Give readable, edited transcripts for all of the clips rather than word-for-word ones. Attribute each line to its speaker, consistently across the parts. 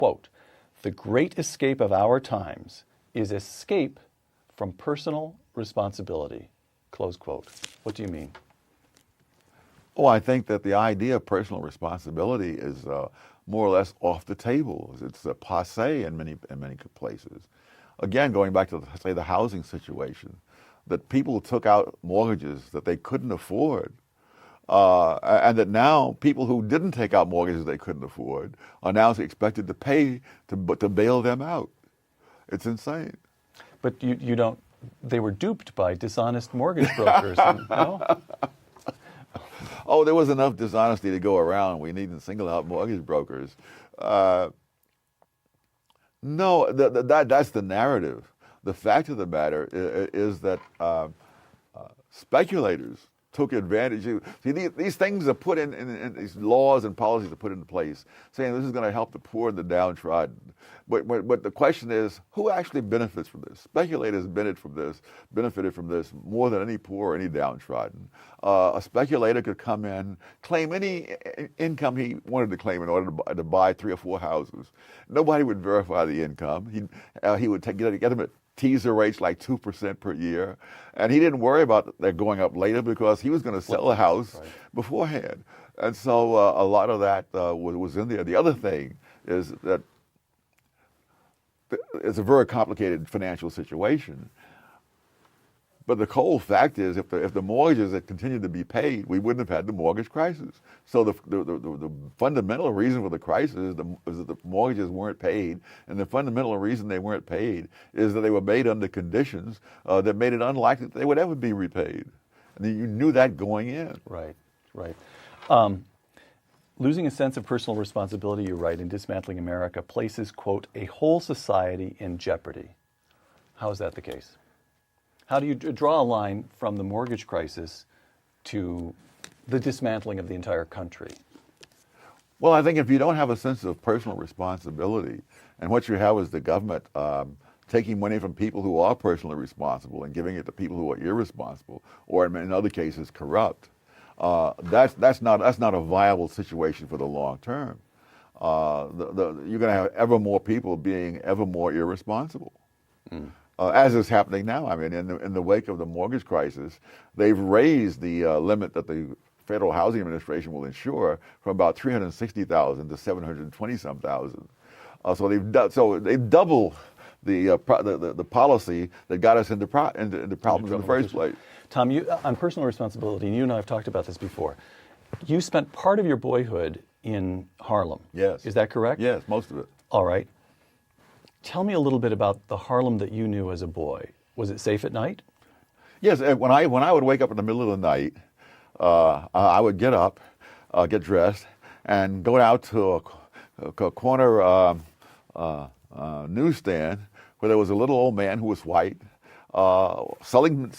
Speaker 1: quote, "The great escape of our times is escape from personal responsibility," close quote. What do you mean?
Speaker 2: Oh, I think that the idea of personal responsibility is more or less off the table. It's passé in many places. Again, going back to, say, the housing situation, that people took out mortgages that they couldn't afford, and that now people who didn't take out mortgages they couldn't afford are now expected to pay to bail them out. It's insane.
Speaker 1: But you don't, they were duped by dishonest mortgage brokers, no?
Speaker 2: Oh, there was enough dishonesty to go around. We needn't single out mortgage brokers. No, that's the narrative. The fact of the matter is that speculators took advantage. See, these things are put in these laws and policies are put into place, saying this is going to help the poor and the downtrodden. But the question is, who actually benefits from this? Speculators benefited from this more than any poor or any downtrodden. A speculator could come in, claim any income he wanted to claim in order to buy 3 or 4 houses. Nobody would verify the income. He would get them at teaser rates like 2% per year. And he didn't worry about that going up later because he was going to sell a house beforehand. And so a lot of that was in there. The other thing is that it's a very complicated financial situation. But the cold fact is, if the mortgages had continued to be paid, we wouldn't have had the mortgage crisis. So the fundamental reason for the crisis is that the mortgages weren't paid, and the fundamental reason they weren't paid is that they were made under conditions that made it unlikely that they would ever be repaid. And you knew that going in.
Speaker 1: Right. Losing a sense of personal responsibility, you write, in Dismantling America places, quote, "a whole society in jeopardy." How is that the case? How do you draw a line from the mortgage crisis to the dismantling of the entire country?
Speaker 2: Well, I think if you don't have a sense of personal responsibility, and what you have is the government taking money from people who are personally responsible and giving it to people who are irresponsible, or in other cases corrupt, that's not a viable situation for the long term. You're going to have ever more people being ever more irresponsible. As is happening now. I mean, in the wake of the mortgage crisis, they've raised the limit that the Federal Housing Administration will insure from about 360,000 to 720-some thousand. So they've doubled the policy that got us into problems in the first place.
Speaker 1: Tom, on personal responsibility, and you and I have talked about this before. You spent part of your boyhood in Harlem.
Speaker 2: Yes.
Speaker 1: Is that correct?
Speaker 2: Yes, most of it.
Speaker 1: All right. Tell me a little bit about the Harlem that you knew as a boy. Was it safe at night?
Speaker 2: Yes. When I would wake up in the middle of the night, I would get up, get dressed, and go out to a corner newsstand where there was a little old man who was white selling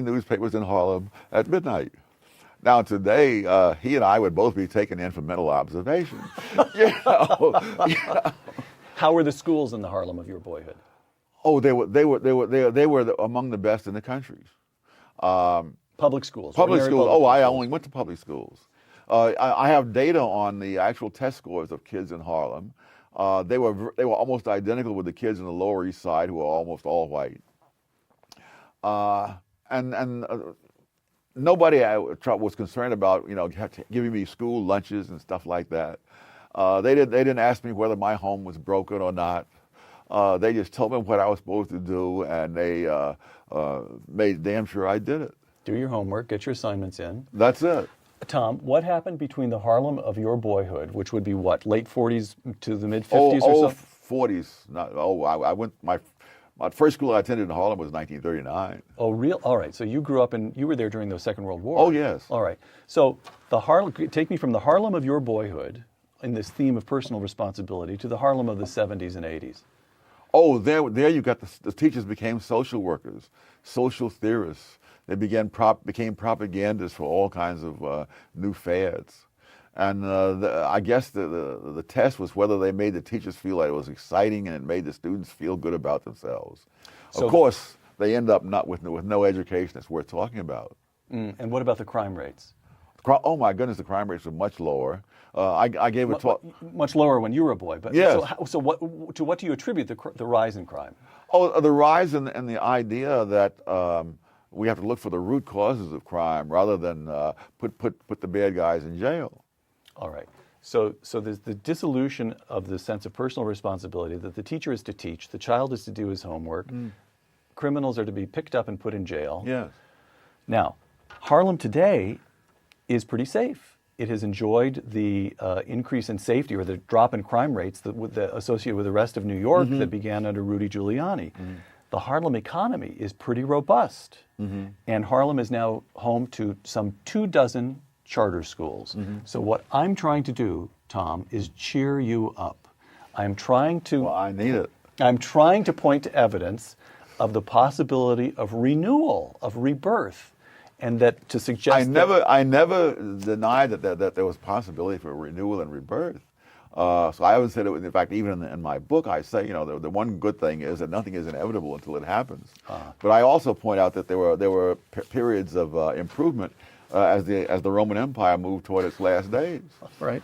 Speaker 2: newspapers in Harlem at midnight. Now today, he and I would both be taken in for mental observation. You know.
Speaker 1: How were the schools in the Harlem of your boyhood?
Speaker 2: Oh, they were among the best in the country.
Speaker 1: Public schools.
Speaker 2: Public schools. Oh, I only went to public schools. I have data on the actual test scores of kids in Harlem. They were almost identical with the kids in the Lower East Side, who were almost all white. And nobody was concerned about giving me school lunches and stuff like that. They didn't ask me whether my home was broken or not. They just told me what I was supposed to do, and they made damn sure I did it.
Speaker 1: Do your homework, get your assignments in.
Speaker 2: That's it.
Speaker 1: Tom, what happened between the Harlem of your boyhood, which would be what, late 40s to the mid 50s or so?
Speaker 2: 40s. I went my first school I attended in Harlem was 1939.
Speaker 1: Oh, real? All right. So you grew up you were there during the Second World War.
Speaker 2: Oh, yes.
Speaker 1: All right. So take me from the Harlem of your boyhood, in this theme of personal responsibility, to the Harlem of the 70s and 80s.
Speaker 2: Oh, there you got the teachers became social workers, social theorists. They became propagandists for all kinds of new fads. And I guess the test was whether they made the teachers feel like it was exciting and it made the students feel good about themselves. So, of course, they end up not with no education that's worth talking about.
Speaker 1: And what about the crime rates?
Speaker 2: Oh my goodness, the crime rates were much lower. I gave a talk.
Speaker 1: Much lower when you were a boy. But
Speaker 2: Yes.
Speaker 1: so what do you attribute the rise in crime?
Speaker 2: Oh, the rise in the idea that we have to look for the root causes of crime rather than put the bad guys in jail.
Speaker 1: All right. So there's the dissolution of the sense of personal responsibility that the teacher is to teach, the child is to do his homework, criminals are to be picked up and put in jail.
Speaker 2: Yes.
Speaker 1: Now, Harlem today is pretty safe. It has enjoyed the increase in safety or the drop in crime rates associated with the rest of New York that began under Rudy Giuliani. The Harlem economy is pretty robust. And Harlem is now home to some 24 charter schools. So what I'm trying to do, Tom, is cheer you up. I'm trying to...
Speaker 2: Well, I need it.
Speaker 1: I'm trying to point to evidence of the possibility of renewal, of rebirth, and that to suggest
Speaker 2: I never denied that there was possibility for renewal and rebirth. So I haven't said it. In fact, even in my book, I say, the one good thing is that nothing is inevitable until it happens. But I also point out that there were periods of improvement as the Roman Empire moved toward its last days.
Speaker 1: Right.